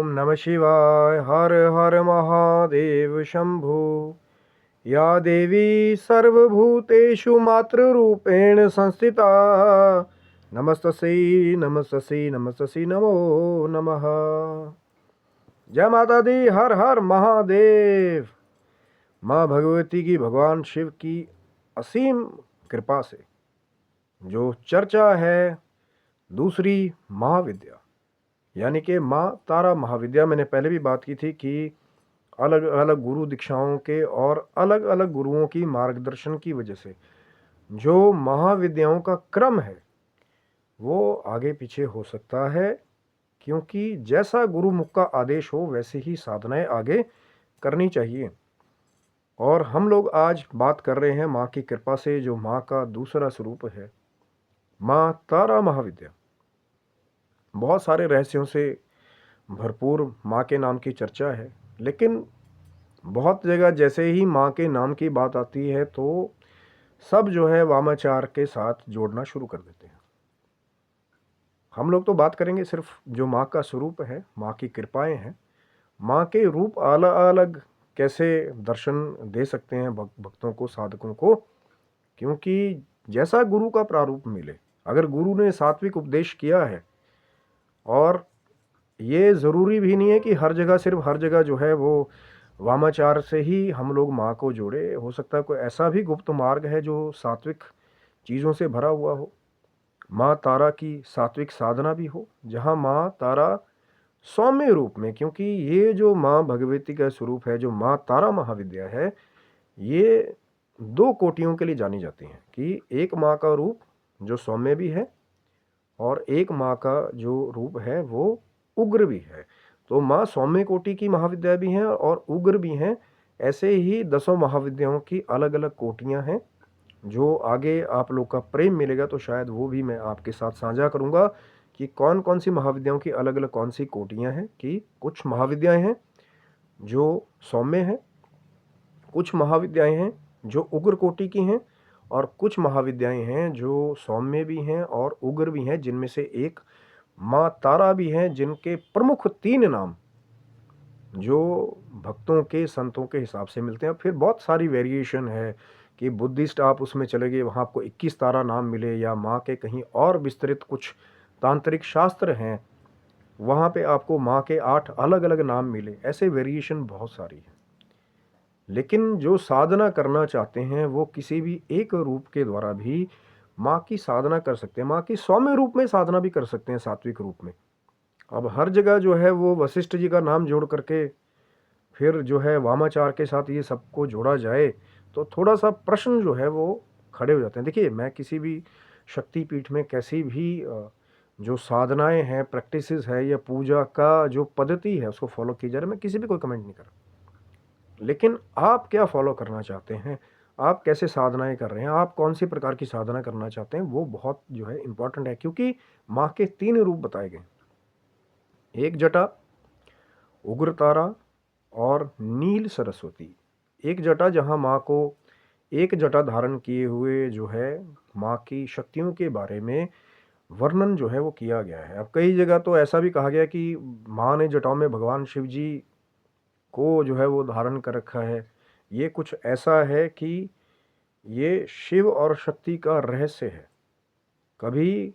ओम नमः शिवाय। हर हर महादेव शंभु। या देवी सर्वभूतेषु मातृरूपेण संस्थिता नमस्तस्यै नमस्तस्यै नमस्तस्यै नमो नमः। जय माता दी। हर हर महादेव। माँ भगवती की, भगवान शिव की असीम कृपा से जो चर्चा है दूसरी महाविद्या यानी कि माँ तारा महाविद्या, मैंने पहले भी बात की थी कि अलग अलग गुरु दीक्षाओं के और अलग अलग गुरुओं की मार्गदर्शन की वजह से जो महाविद्याओं का क्रम है वो आगे पीछे हो सकता है, क्योंकि जैसा गुरुमुख का आदेश हो वैसे ही साधनाएं आगे करनी चाहिए। और हम लोग आज बात कर रहे हैं माँ की कृपा से जो माँ का दूसरा स्वरूप है, माँ तारा महाविद्या। बहुत सारे रहस्यों से भरपूर माँ के नाम की चर्चा है, लेकिन बहुत जगह जैसे ही माँ के नाम की बात आती है तो सब जो है वामाचार के साथ जोड़ना शुरू कर देते हैं। हम लोग तो बात करेंगे सिर्फ जो माँ का स्वरूप है, माँ की कृपाएं हैं, माँ के रूप अलग अलग कैसे दर्शन दे सकते हैं भक्तों को, साधकों को, क्योंकि जैसा गुरु का प्रारूप मिले। अगर गुरु ने सात्विक उपदेश किया है, और ये ज़रूरी भी नहीं है कि हर जगह सिर्फ हर जगह जो है वो वामाचार से ही हम लोग माँ को जोड़े। हो सकता है कोई ऐसा भी गुप्त मार्ग है जो सात्विक चीज़ों से भरा हुआ हो, माँ तारा की सात्विक साधना भी हो, जहाँ माँ तारा सौम्य रूप में, क्योंकि ये जो माँ भगवती का स्वरूप है, जो माँ तारा महाविद्या है, ये दो कोटियों के लिए जानी जाती हैं कि एक माँ का रूप जो सौम्य भी है और एक माँ का जो रूप है वो उग्र भी है। तो माँ सौम्य कोटि की महाविद्या भी हैं और उग्र भी हैं। ऐसे ही दसों महाविद्याओं की अलग अलग कोटियाँ हैं। जो आगे आप लोग का प्रेम मिलेगा तो शायद वो भी मैं आपके साथ साझा करूँगा कि कौन कौन सी महाविद्याओं की अलग अलग कौन सी कोटियाँ हैं। कि कुछ महाविद्याएं हैं जो सौम्य हैं, कुछ महाविद्याएं हैं जो उग्र कोटि की हैं, और कुछ महाविद्याएं हैं जो सौम्य भी हैं और उग्र भी हैं, जिनमें से एक माँ तारा भी हैं, जिनके प्रमुख 3 नाम जो भक्तों के, संतों के हिसाब से मिलते हैं। फिर बहुत सारी वेरिएशन है कि बुद्धिस्ट आप उसमें चले गए, वहाँ आपको 21 तारा नाम मिले, या माँ के कहीं और विस्तृत कुछ तांत्रिक शास्त्र हैं, वहाँ पे आपको माँ के 8 अलग अलग नाम मिले। ऐसे वेरिएशन बहुत सारी है। लेकिन जो साधना करना चाहते हैं वो किसी भी एक रूप के द्वारा भी माँ की साधना कर सकते हैं। माँ की सौम्य रूप में साधना भी कर सकते हैं, सात्विक रूप में। अब हर जगह जो है वो वशिष्ठ जी का नाम जोड़ करके फिर जो है वामाचार के साथ ये सबको जोड़ा जाए तो थोड़ा सा प्रश्न जो है वो खड़े हो जाते हैं। देखिए, मैं किसी भी शक्तिपीठ में कैसी भी जो साधनाएं हैं, प्रैक्टिसेस है, या पूजा का जो पद्धति है उसको फॉलो की जा रही है, मैं किसी भी कोई कमेंट नहीं कर रहा। लेकिन आप क्या फॉलो करना चाहते हैं, आप कैसे साधनाएं कर रहे हैं, आप कौन सी प्रकार की साधना करना चाहते हैं, वो बहुत जो है इम्पोर्टेंट है। क्योंकि माँ के 3 रूप बताए गए, एक जटा, उग्र तारा और नील सरस्वती। एक जटा जहाँ माँ को एक जटा धारण किए हुए जो है माँ की शक्तियों के बारे में वर्णन जो है वो किया गया है। अब कई जगह तो ऐसा भी कहा गया कि माँ ने जटाओं में भगवान शिव जी को जो है वो धारण कर रखा है। ये कुछ ऐसा है कि ये शिव और शक्ति का रहस्य है। कभी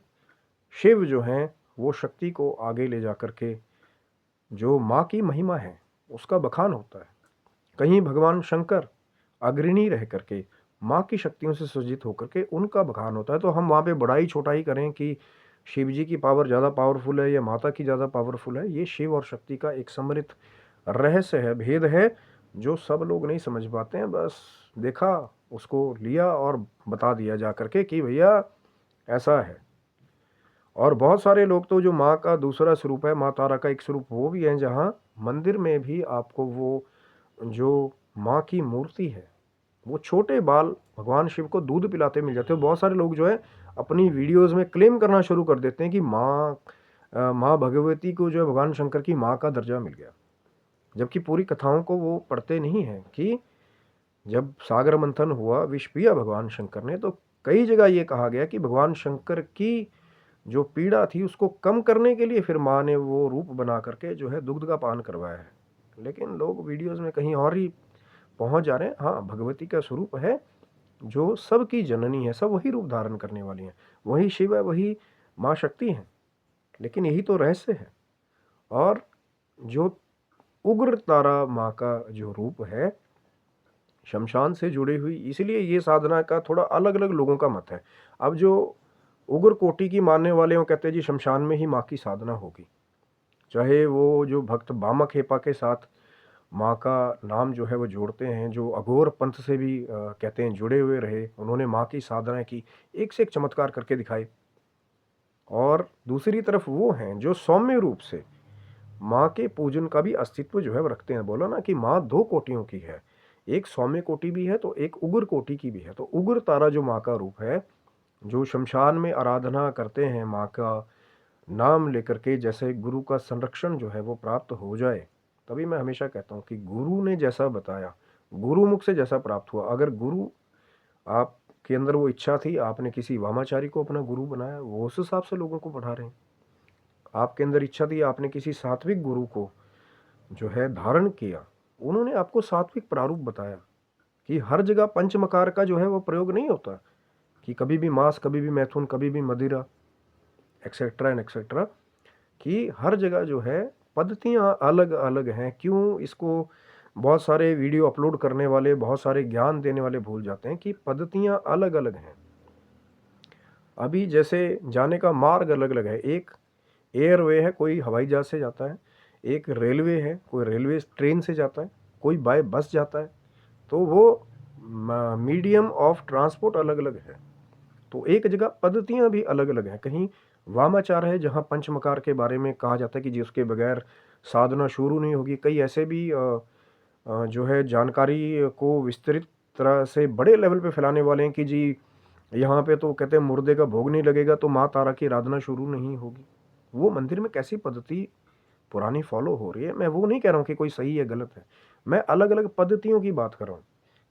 शिव जो हैं वो शक्ति को आगे ले जा कर के जो माँ की महिमा है उसका बखान होता है। कहीं भगवान शंकर अग्रणी रह करके माँ की शक्तियों से सज्जित होकर के उनका बखान होता है। तो हम वहाँ पे बड़ाई छोटाई करें कि शिव जी की पावर ज़्यादा पावरफुल है या माता की ज़्यादा पावरफुल है, ये शिव और शक्ति का एक सम्मिलित रहस्य है, भेद है, जो सब लोग नहीं समझ पाते हैं। बस देखा, उसको लिया और बता दिया जा करके कि भैया ऐसा है। और बहुत सारे लोग तो जो माँ का दूसरा स्वरूप है, माँ तारा का एक स्वरूप वो भी है, जहाँ मंदिर में भी आपको वो जो माँ की मूर्ति है, वो छोटे बाल भगवान शिव को दूध पिलाते मिल जाते हैं। बहुत सारे लोग जो है अपनी वीडियोस में क्लेम करना शुरू कर देते हैं कि माँ भगवती को जो है भगवान शंकर की माँ का दर्जा मिल गया, जबकि पूरी कथाओं को वो पढ़ते नहीं हैं कि जब सागर मंथन हुआ, विष पिया भगवान शंकर ने, तो कई जगह ये कहा गया कि भगवान शंकर की जो पीड़ा थी उसको कम करने के लिए फिर माँ ने वो रूप बना करके जो है दुग्ध का पान करवाया है। लेकिन लोग वीडियोज़ में कहीं और ही पहुँच जा रहे हैं। हाँ, भगवती का स्वरूप है, जो सबकी जननी है, सब वही रूप धारण करने वाली हैं। वही शिव है, वही माँ शक्ति हैं। लेकिन यही तो रहस्य है। और जो उग्र तारा माँ का जो रूप है, शमशान से जुड़ी हुई, इसलिए ये साधना का थोड़ा अलग-अलग लोगों का मत है। अब जो उग्र कोटि की मानने वाले, वो कहते हैं जी शमशान में ही माँ की साधना होगी। चाहे वो जो भक्त बामक हेपा के साथ माँ का नाम जो है वो जोड़ते हैं, जो अघोर पंथ से भी कहते हैं जुड़े हुए रहे, उन्होंने माँ की साधना की, एक से एक चमत्कार करके दिखाए। और दूसरी तरफ वो हैं जो सौम्य रूप से माँ के पूजन का भी अस्तित्व जो है वो रखते हैं। बोला ना कि माँ दो कोटियों की है, एक सौम्य कोटि भी है तो एक उग्र कोटि की भी है। तो उग्र तारा जो माँ का रूप है, जो शमशान में आराधना करते हैं माँ का नाम लेकर के, जैसे गुरु का संरक्षण जो है वो प्राप्त हो जाए। तभी मैं हमेशा कहता हूँ कि गुरु ने जैसा बताया, गुरुमुख से जैसा प्राप्त हुआ, अगर गुरु आपके अंदर वो इच्छा थी, आपने किसी वामाचारी को अपना गुरु बनाया, वो उस हिसाब से लोगों को पढ़ा रहे हैं। आपके अंदर इच्छा थी, आपने किसी सात्विक गुरु को जो है धारण किया, उन्होंने आपको सात्विक प्रारूप बताया कि हर जगह पंचमकार का जो है वो प्रयोग नहीं होता, कि कभी भी मांस, कभी भी मैथुन, कभी भी मदिरा, एक्सेट्रा एंड एक्सेट्रा, कि हर जगह जो है पद्धतियाँ अलग अलग हैं। क्यों इसको बहुत सारे वीडियो अपलोड करने वाले, बहुत सारे ज्ञान देने वाले भूल जाते हैं कि पद्धतियाँ अलग अलग हैं। अभी जैसे जाने का मार्ग अलग अलग है, एक एयरवे है, कोई हवाई जहाज से जाता है, एक रेलवे है, कोई रेलवे ट्रेन से जाता है, कोई बाय बस जाता है। तो वो मीडियम ऑफ ट्रांसपोर्ट अलग अलग है। तो एक जगह पद्धतियाँ भी अलग अलग हैं। कहीं वामाचार है जहाँ पंचमकार के बारे में कहा जाता है कि जी उसके बगैर साधना शुरू नहीं होगी। कई ऐसे भी जो है जानकारी को विस्तृत तरह से बड़े लेवल पे फैलाने वाले हैं कि जी यहाँ पे तो कहते हैं मुर्दे का भोग नहीं लगेगा तो माँ तारा की आराधना शुरू नहीं होगी। वो मंदिर में कैसी पद्धति पुरानी फॉलो हो रही है, मैं वो नहीं कह रहा हूँ कि कोई सही है गलत है, मैं अलग अलग पद्धतियों की बात कर रहा हूँ।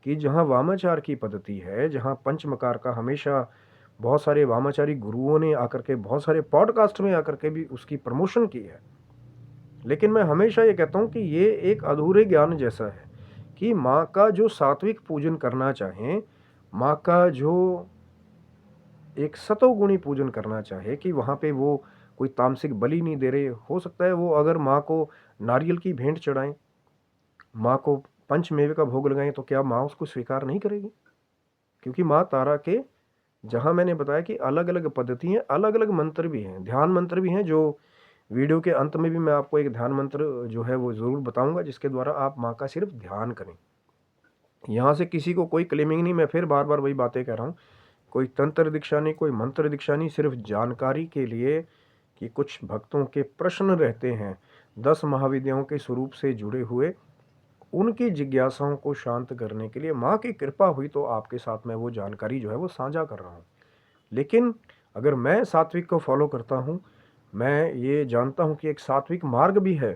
कि जहाँ वामाचार की पद्धति है, जहाँ पंचमकार का हमेशा बहुत सारे वामाचारी गुरुओं ने आकर के, बहुत सारे पॉडकास्ट में आकर के भी उसकी प्रमोशन की है। लेकिन मैं हमेशा ये कहता हूँ कि ये एक अधूरे ज्ञान जैसा है कि माँ का जो सात्विक पूजन करना चाहें, माँ का जो एक सतोगुणी पूजन करना चाहे, कि वहाँ पे वो कोई तामसिक बलि नहीं दे रहे, हो सकता है वो अगर माँ को नारियल की भेंट चढ़ाएं, माँ को पंचमेवे का भोग लगाएं, तो क्या माँ उसको स्वीकार नहीं करेगी? क्योंकि माँ तारा के, जहाँ मैंने बताया कि अलग अलग पद्धति हैं, अलग अलग मंत्र भी हैं, ध्यान मंत्र भी हैं, जो वीडियो के अंत में भी मैं आपको एक ध्यान मंत्र जो है वो ज़रूर बताऊंगा, जिसके द्वारा आप माँ का सिर्फ ध्यान करें। यहाँ से किसी को कोई क्लेमिंग नहीं, मैं फिर बार बार वही बातें कह रहा हूँ, कोई तंत्र दीक्षा नहीं, कोई मंत्र दीक्षा नहीं, सिर्फ जानकारी के लिए कि कुछ भक्तों के प्रश्न रहते हैं 10 महाविद्याओं के स्वरूप से जुड़े हुए, उनकी जिज्ञासाओं को शांत करने के लिए माँ की कृपा हुई तो आपके साथ मैं वो जानकारी जो है वो साझा कर रहा हूँ। लेकिन अगर मैं सात्विक को फॉलो करता हूँ, मैं ये जानता हूँ कि एक सात्विक मार्ग भी है,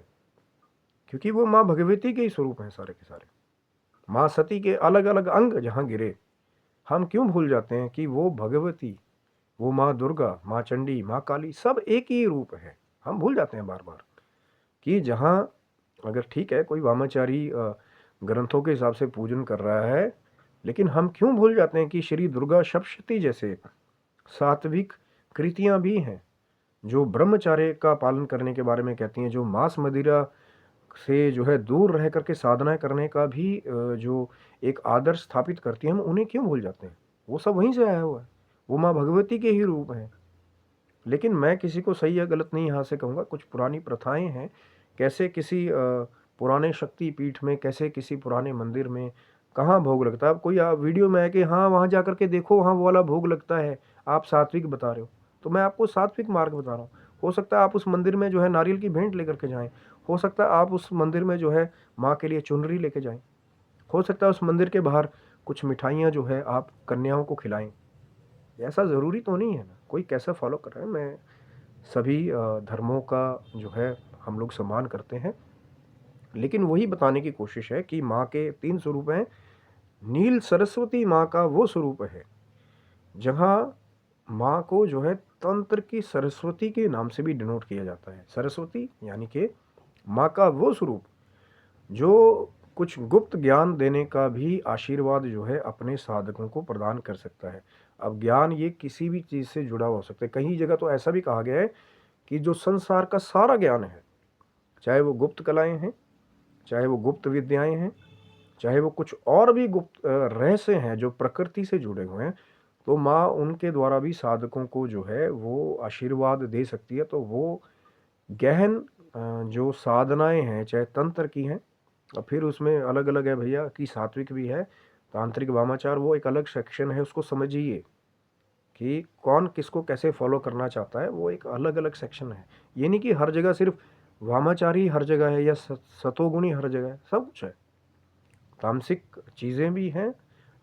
क्योंकि वो माँ भगवती के ही स्वरूप हैं सारे के सारे। माँ सती के अलग अलग अंग जहाँ गिरे, हम क्यों भूल जाते हैं कि वो भगवती, वो माँ दुर्गा, माँ चंडी, माँ काली, सब एक ही रूप है। हम भूल जाते हैं बार बार कि जहाँ, अगर ठीक है कोई वामाचारी ग्रंथों के हिसाब से पूजन कर रहा है, लेकिन हम क्यों भूल जाते हैं कि श्री दुर्गा सप्तशती जैसे सात्विक कृतियाँ भी हैं, जो ब्रह्मचार्य का पालन करने के बारे में कहती हैं, जो मांस मदिरा से जो है दूर रह करके साधना करने का भी जो एक आदर्श स्थापित करती है, हम उन्हें क्यों भूल जाते हैं? वो सब वहीं से आया हुआ है, वो माँ भगवती के ही रूप हैं। लेकिन मैं किसी को सही या गलत नहीं यहाँ से कहूँगा, कुछ पुरानी प्रथाएं हैं, कैसे किसी पुराने शक्ति पीठ में, कैसे किसी पुराने मंदिर में कहाँ भोग लगता है। अब कोई वीडियो में है कि हाँ वहाँ जा करके देखो वहाँ वो वाला भोग लगता है, आप सात्विक बता रहे हो, तो मैं आपको सात्विक मार्ग बता रहा हूँ। हो सकता है आप उस मंदिर में जो है नारियल की भेंट लेकर के जाएं, हो सकता है आप उस मंदिर में जो है माँ के लिए चुनरी लेके जाएं, हो सकता है उस मंदिर के बाहर कुछ मिठाइयाँ जो है आप कन्याओं को खिलाएं। ऐसा ज़रूरी तो नहीं है ना, कोई कैसा फॉलो कर रहा है। मैं सभी धर्मों का जो है हम लोग सम्मान करते हैं, लेकिन वही बताने की कोशिश है कि माँ के 3 स्वरूप हैं। नील सरस्वती माँ का वो स्वरूप है जहाँ माँ को जो है तंत्र की सरस्वती के नाम से भी डिनोट किया जाता है। सरस्वती यानी कि माँ का वो स्वरूप जो कुछ गुप्त ज्ञान देने का भी आशीर्वाद जो है अपने साधकों को प्रदान कर सकता है। अब ज्ञान ये किसी भी चीज़ से जुड़ा हो सकता है। कहीं जगह तो ऐसा भी कहा गया है कि जो संसार का सारा ज्ञान है, चाहे वो गुप्त कलाएं हैं, चाहे वो गुप्त विद्याएं हैं, चाहे वो कुछ और भी गुप्त रहस्य हैं जो प्रकृति से जुड़े हुए हैं, तो माँ उनके द्वारा भी साधकों को जो है वो आशीर्वाद दे सकती है। तो वो गहन जो साधनाएं हैं, चाहे तंत्र की हैं, और फिर उसमें अलग अलग है भैया कि सात्विक भी है, तांत्रिक वामाचार, वो एक अलग सेक्शन है, उसको समझिए कि कौन किसको कैसे फॉलो करना चाहता है, वो एक अलग अलग सेक्शन है। ये नहीं कि हर जगह सिर्फ वामाचारी हर जगह है या सतोगुणी हर जगह है, सब कुछ है। तामसिक चीज़ें भी हैं,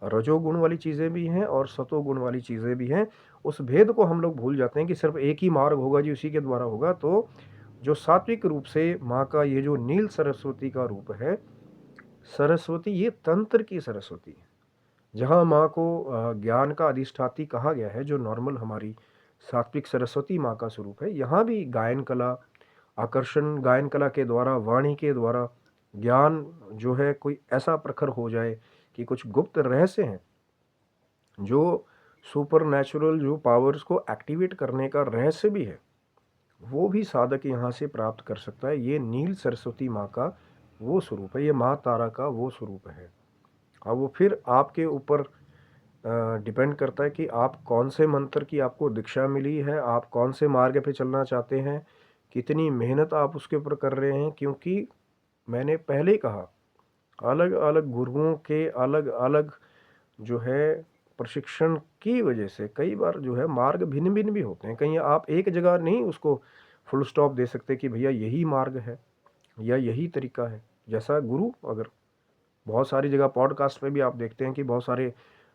रजोगुण वाली चीज़ें भी हैं और सतोगुण वाली चीज़ें भी हैं। उस भेद को हम लोग भूल जाते हैं कि सिर्फ एक ही मार्ग होगा जी, उसी के द्वारा होगा। तो जो सात्विक रूप से माँ का ये जो नील सरस्वती का रूप है, सरस्वती ये तंत्र की सरस्वती है। जहाँ माँ को ज्ञान का अधिष्ठाती कहा गया है, जो नॉर्मल हमारी सात्विक सरस्वती माँ का स्वरूप है, यहाँ भी गायन कला, आकर्षण गायन कला के द्वारा, वाणी के द्वारा ज्ञान जो है कोई ऐसा प्रखर हो जाए कि कुछ गुप्त रहस्य हैं, जो सुपर नेचुरल जो पावर्स को एक्टिवेट करने का रहस्य भी है, वो भी साधक यहाँ से प्राप्त कर सकता है। ये नील सरस्वती माँ का वो स्वरूप है, ये माँ तारा का वो स्वरूप है। अब वो फिर आपके ऊपर डिपेंड करता है कि आप कौन से मंत्र की आपको दीक्षा मिली है, आप कौन से मार्ग पे चलना चाहते हैं, कितनी मेहनत आप उसके ऊपर कर रहे हैं। क्योंकि मैंने पहले ही कहा, अलग अलग गुरुओं के अलग अलग जो है प्रशिक्षण की वजह से कई बार जो है मार्ग भिन्न भिन्न भी होते हैं। कहीं आप एक जगह नहीं उसको फुल स्टॉप दे सकते कि भैया यही मार्ग है या यही तरीका है। जैसा गुरु, अगर बहुत सारी जगह पॉडकास्ट पे भी आप देखते हैं कि बहुत सारे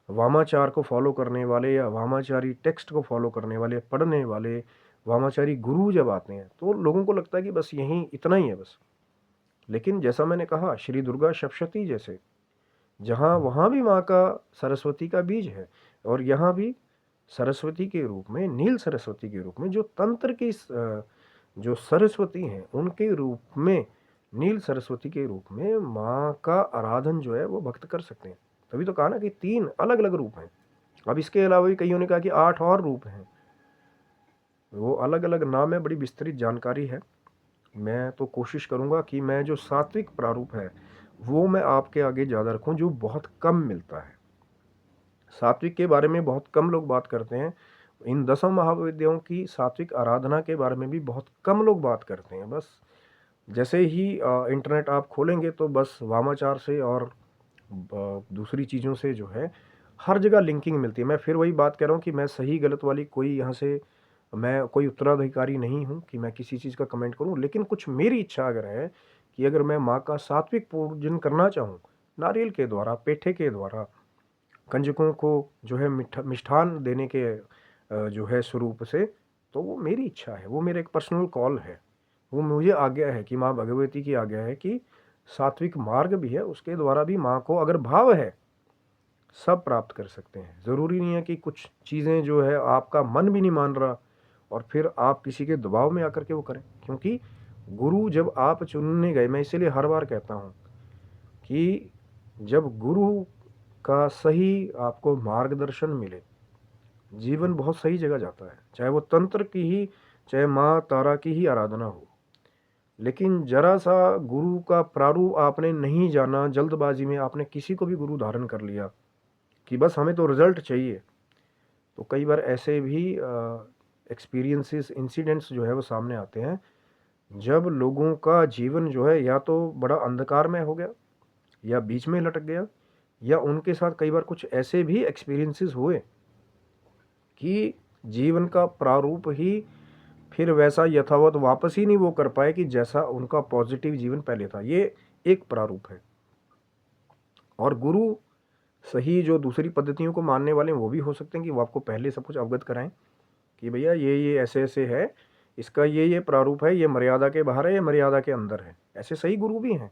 वामाचार को फॉलो करने वाले या वामाचारी टेक्स्ट को फॉलो करने वाले पढ़ने वाले वामाचारी गुरु जब आते हैं तो लोगों को लगता है कि बस यहीं इतना ही है बस। लेकिन जैसा मैंने कहा, श्री दुर्गा सप्तशती जैसे जहाँ वहाँ भी माँ का सरस्वती का बीज है, और यहाँ भी सरस्वती के रूप में, नील सरस्वती के रूप में, जो तंत्र की जो सरस्वती हैं उनके रूप में, नील सरस्वती के रूप में माँ का आराधन जो है वो भक्त कर सकते हैं। तभी तो कहा ना कि 3 अलग अलग रूप हैं। अब इसके अलावा भी कईयों ने कहा कि 8 और रूप हैं, वो अलग अलग नाम है, बड़ी विस्तृत जानकारी है। मैं तो कोशिश करूँगा कि मैं जो सात्विक प्रारूप है वो मैं आपके आगे ज़्यादा रखूँ, जो बहुत कम मिलता है। सात्विक के बारे में बहुत कम लोग बात करते हैं। इन 10 महाविद्याओं की सात्विक आराधना के बारे में भी बहुत कम लोग बात करते हैं। बस जैसे ही इंटरनेट आप खोलेंगे तो बस वामाचार से और दूसरी चीज़ों से जो है हर जगह लिंकिंग मिलती है। मैं फिर वही बात कह रहा हूँ कि मैं सही गलत वाली कोई यहाँ से, मैं कोई उत्तराधिकारी नहीं हूँ कि मैं किसी चीज़ का कमेंट करूँ। लेकिन कुछ मेरी इच्छा अगर है कि अगर मैं माँ का सात्विक पूजन करना चाहूँ, नारियल के द्वारा, पेठे के द्वारा, कंजकों को जो है मिष्ठान देने के जो है स्वरूप से, तो वो मेरी इच्छा है, वो मेरा एक पर्सनल कॉल है। वो मुझे आज्ञा है कि माँ भगवती की आज्ञा है कि सात्विक मार्ग भी है, उसके द्वारा भी माँ को अगर भाव है सब प्राप्त कर सकते हैं। ज़रूरी नहीं है कि कुछ चीज़ें जो है आपका मन भी नहीं मान रहा और फिर आप किसी के दबाव में आकर के वो करें। क्योंकि गुरु जब आप चुनने गए, मैं इसीलिए हर बार कहता हूँ कि जब गुरु का सही आपको मार्गदर्शन मिले, जीवन बहुत सही जगह जाता है। चाहे वो तंत्र की ही, चाहे माँ तारा की ही आराधना हो। लेकिन जरा सा गुरु का प्रारूप आपने नहीं जाना, जल्दबाजी में आपने किसी को भी गुरु धारण कर लिया कि बस हमें तो रिजल्ट चाहिए, तो कई बार ऐसे भी एक्सपीरियंसेस, इंसिडेंट्स जो है वो सामने आते हैं, जब लोगों का जीवन जो है या तो बड़ा अंधकार में हो गया, या बीच में लटक गया, या उनके साथ कई बार कुछ ऐसे भी एक्सपीरियंसेस हुए कि जीवन का प्रारूप ही फिर वैसा यथावत वापस ही नहीं वो कर पाए कि जैसा उनका पॉजिटिव जीवन पहले था। ये एक प्रारूप है। और गुरु सही जो दूसरी पद्धतियों को मानने वाले हैं वो भी हो सकते हैं कि वो आपको पहले सब कुछ अवगत कराएं कि भैया ये ऐसे ऐसे है, इसका ये प्रारूप है, ये मर्यादा के बाहर है, ये मर्यादा के अंदर है। ऐसे सही गुरु भी हैं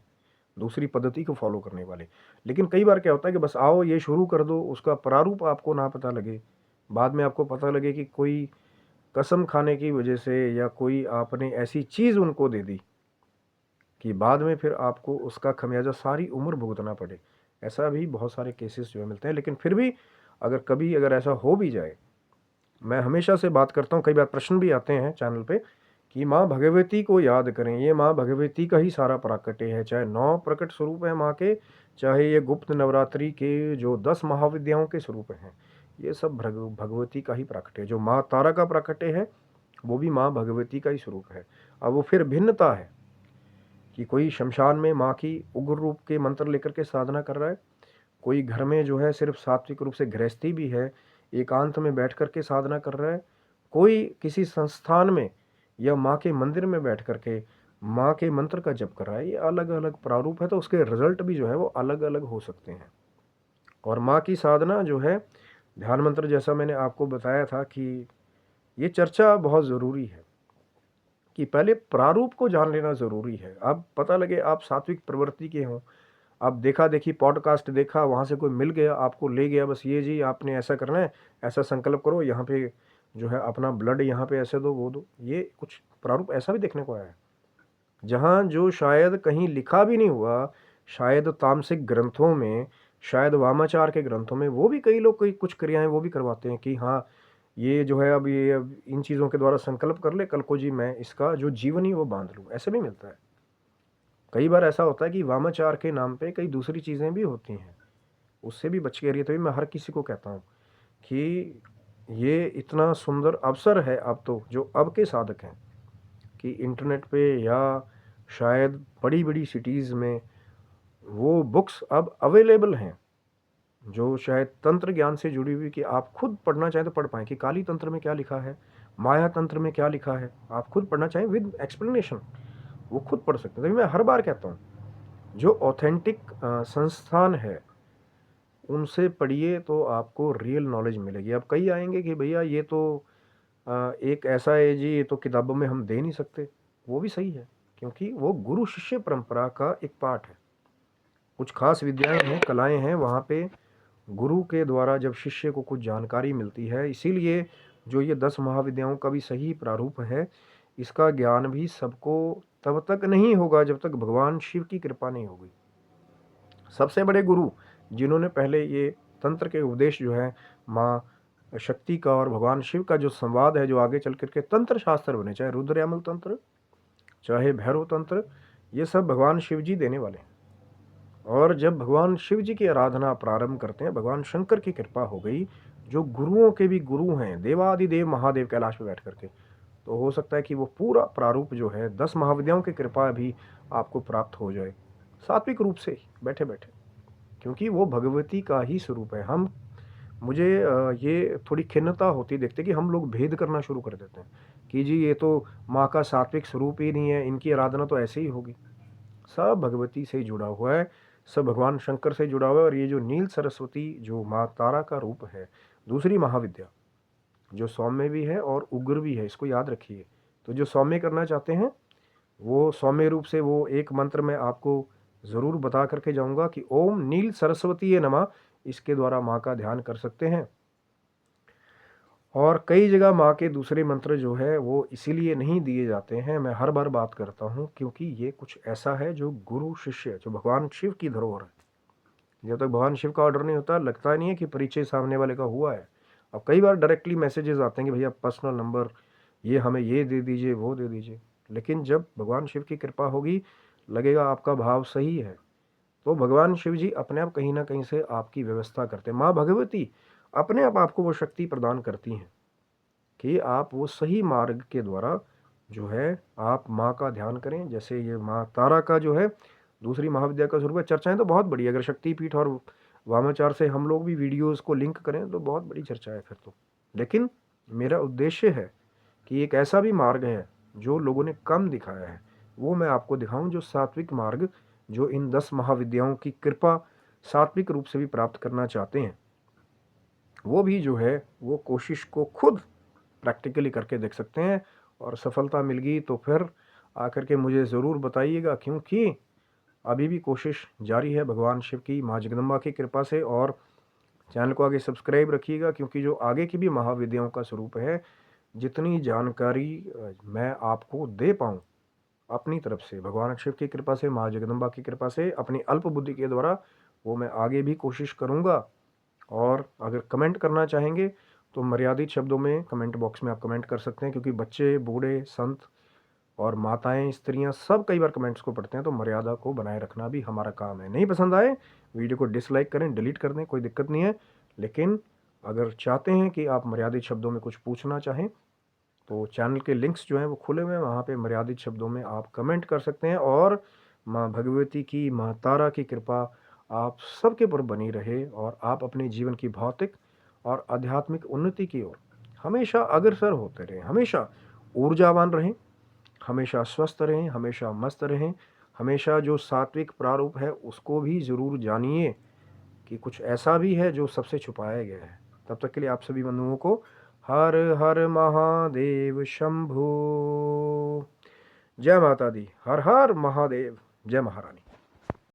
दूसरी पद्धति को फॉलो करने वाले। लेकिन कई बार क्या होता है कि बस आओ ये शुरू कर दो, उसका प्रारूप आपको ना पता लगे, बाद में आपको पता लगे कि कोई कसम खाने की वजह से या कोई आपने ऐसी चीज़ उनको दे दी कि बाद में फिर आपको उसका खमियाजा सारी उम्र भुगतना पड़े। ऐसा भी बहुत सारे केसेस जो है मिलते हैं। लेकिन फिर भी अगर ऐसा हो भी जाए, मैं हमेशा से बात करता हूँ, कई बार प्रश्न भी आते हैं चैनल पे कि माँ भगवती को याद करें, ये माँ भगवती का ही सारा प्राकट्य है, चाहे 9 प्रकट स्वरूप है माँ के, चाहे ये गुप्त नवरात्रि के जो 10 महाविद्याओं के स्वरूप हैं, ये सब भगवती का ही प्राकट्य है। जो माँ तारा का प्राकट्य है वो भी माँ भगवती का ही स्वरूप है। अब वो फिर भिन्नता है कि कोई शमशान में माँ की उग्र रूप के मंत्र लेकर के साधना कर रहा है, कोई घर में जो है सिर्फ सात्विक रूप से गृहस्थी भी है, एकांत में बैठ करके साधना कर रहा है, कोई किसी संस्थान में या माँ के मंदिर में बैठ करके माँ के मंत्र का जप कर रहा है। ये अलग अलग प्रारूप है, तो उसके रिजल्ट भी जो है वो अलग अलग हो सकते हैं। और माँ की साधना जो है, ध्यान मंत्र जैसा मैंने आपको बताया था कि ये चर्चा बहुत ज़रूरी है कि पहले प्रारूप को जान लेना ज़रूरी है। अब पता लगे आप सात्विक प्रवृत्ति के हों, आप देखा देखी पॉडकास्ट देखा, वहाँ से कोई मिल गया, आपको ले गया, बस ये जी आपने ऐसा करना है, ऐसा संकल्प करो, यहाँ पे जो है अपना ब्लड यहाँ पे ऐसे दो वो दो, ये कुछ प्रारूप ऐसा भी देखने को आया है जहाँ जो शायद कहीं लिखा भी नहीं हुआ, शायद तामसिक ग्रंथों में, शायद वामाचार के ग्रंथों में, वो भी कई लोग कई कुछ क्रियाएं वो भी करवाते हैं कि हाँ ये जो है अब इन चीज़ों के द्वारा संकल्प कर ले, कल को जी मैं इसका जो जीवन ही वो बांध लूँ, ऐसे भी मिलता है। कई बार ऐसा होता है कि वामाचार के नाम पे कई दूसरी चीज़ें भी होती हैं, उससे भी बच के रहिए। तभी मैं हर किसी को कहता हूँ कि ये इतना सुंदर अवसर है अब तो, जो अब के साधक हैं, कि इंटरनेट पे या शायद बड़ी बड़ी सिटीज़ में वो बुक्स अब अवेलेबल हैं जो शायद तंत्र ज्ञान से जुड़ी हुई, कि आप खुद पढ़ना चाहें तो पढ़ पाएँ कि काली तंत्र में क्या लिखा है, माया तंत्र में क्या लिखा है, आप खुद पढ़ना चाहें विद एक्सप्लेनेशन, वो खुद पढ़ सकते हैं। तभी मैं हर बार कहता हूँ जो ऑथेंटिक संस्थान है उनसे पढ़िए तो आपको रियल नॉलेज मिलेगी। अब कई आएंगे कि भैया ये तो एक ऐसा है जी, ये तो किताबों में हम दे नहीं सकते। वो भी सही है, क्योंकि वो गुरु शिष्य परंपरा का एक पार्ट है। कुछ खास विद्याएं हैं, कलाएं हैं, वहाँ पे गुरु के द्वारा जब शिष्य को कुछ जानकारी मिलती है, इसीलिए जो ये 10 महाविद्याओं का भी सही प्रारूप है, इसका ज्ञान भी सबको तब तक नहीं होगा जब तक भगवान शिव की कृपा नहीं होगी। सबसे बड़े गुरु जिन्होंने पहले ये तंत्र के उपदेश जो है, माँ शक्ति का और भगवान शिव का जो संवाद है, जो आगे चल करके तंत्र शास्त्र बने, चाहे रुद्रयामल तंत्र, चाहे भैरव तंत्र, ये सब भगवान शिव जी देने वाले हैं। और जब भगवान शिव जी की आराधना प्रारंभ करते हैं, भगवान शंकर की कृपा हो गई, जो गुरुओं के भी गुरु हैं, देवादिदेव महादेव कैलाश पे बैठ करके, तो हो सकता है कि वो पूरा प्रारूप जो है 10 महाविद्याओं की कृपा भी आपको प्राप्त हो जाए, सात्विक रूप से ही बैठे बैठे, क्योंकि वो भगवती का ही स्वरूप है। मुझे ये थोड़ी खिन्नता होती देखते कि हम लोग भेद करना शुरू कर देते हैं कि जी ये तो माँ का सात्विक स्वरूप ही नहीं है, इनकी आराधना तो ऐसे ही होगी। सब भगवती से ही जुड़ा हुआ है, सब भगवान शंकर से जुड़ा हुआ है। और ये जो नील सरस्वती जो माँ तारा का रूप है, दूसरी महाविद्या, जो सौम्य भी है और उग्र भी है, इसको याद रखिए। तो जो सौम्य करना चाहते हैं वो सौम्य रूप से, वो एक मंत्र मैं आपको ज़रूर बता करके जाऊंगा कि ओम नील सरस्वती ये नमः, इसके द्वारा माँ का ध्यान कर सकते हैं। और कई जगह माँ के दूसरे मंत्र जो है वो इसीलिए नहीं दिए जाते हैं, मैं हर बार बात करता हूँ, क्योंकि ये कुछ ऐसा है जो गुरु शिष्य, जो भगवान शिव की धरोहर है। जब तक भगवान शिव का ऑर्डर नहीं होता, लगता नहीं है कि परिचय सामने वाले का हुआ है। अब कई बार डायरेक्टली मैसेजेस आते हैं कि भैया पर्सनल नंबर, ये हमें ये दे दीजिए, वो दे दीजिए। लेकिन जब भगवान शिव की कृपा होगी, लगेगा आपका भाव सही है, तो भगवान शिव जी अपने आप कहीं ना कहीं से आपकी व्यवस्था करते हैं। माँ भगवती अपने आप आपको वो शक्ति प्रदान करती हैं कि आप वो सही मार्ग के द्वारा जो है आप माँ का ध्यान करें। जैसे ये माँ तारा का जो है दूसरी महाविद्या का स्वरूप है। चर्चाएं तो बहुत बड़ी, अगर शक्तिपीठ और वामाचार से हम लोग भी वीडियोस को लिंक करें तो बहुत बड़ी चर्चा है फिर तो। लेकिन मेरा उद्देश्य है कि एक ऐसा भी मार्ग है जो लोगों ने कम दिखाया है, वो मैं आपको दिखाऊं, जो सात्विक मार्ग, जो इन 10 महाविद्याओं की कृपा सात्विक रूप से भी प्राप्त करना चाहते हैं, वो भी जो है वो कोशिश को खुद प्रैक्टिकली करके देख सकते हैं। और सफलता मिल गई तो फिर आकर के मुझे ज़रूर बताइएगा, क्योंकि अभी भी कोशिश जारी है भगवान शिव की, माँ जगदम्बा की कृपा से। और चैनल को आगे सब्सक्राइब रखिएगा, क्योंकि जो आगे की भी महाविद्याओं का स्वरूप है, जितनी जानकारी मैं आपको दे पाऊँ अपनी तरफ से, भगवान शिव की कृपा से, माँ जगदम्बा की कृपा से, अपनी अल्प बुद्धि के द्वारा, वो मैं आगे भी कोशिश करूँगा। और अगर कमेंट करना चाहेंगे तो मर्यादित शब्दों में कमेंट बॉक्स में आप कमेंट कर सकते हैं, क्योंकि बच्चे, बूढ़े, संत और माताएं, स्त्रियां सब कई बार कमेंट्स को पढ़ते हैं, तो मर्यादा को बनाए रखना भी हमारा काम है। नहीं पसंद आए वीडियो को डिसलाइक करें, डिलीट कर दें, कोई दिक्कत नहीं है। लेकिन अगर चाहते हैं कि आप मर्यादित शब्दों में कुछ पूछना चाहें तो चैनल के लिंक्स जो हैं वो खुले हुए हैं, वहाँ पे मर्यादित शब्दों में आप कमेंट कर सकते हैं। और माँ भगवती की, माँ तारा की कृपा आप सबके ऊपर बनी रहे, और आप अपने जीवन की भौतिक और आध्यात्मिक उन्नति की ओर हमेशा अग्रसर होते रहें, हमेशा ऊर्जावान रहें, हमेशा स्वस्थ रहें, हमेशा मस्त रहें, हमेशा जो सात्विक प्रारूप है उसको भी ज़रूर जानिए कि कुछ ऐसा भी है जो सबसे छुपाया गया है। तब तक के लिए आप सभी बंधुओं को हर हर महादेव शंभू। जय माता दी। हर हर महादेव। जय महारानी।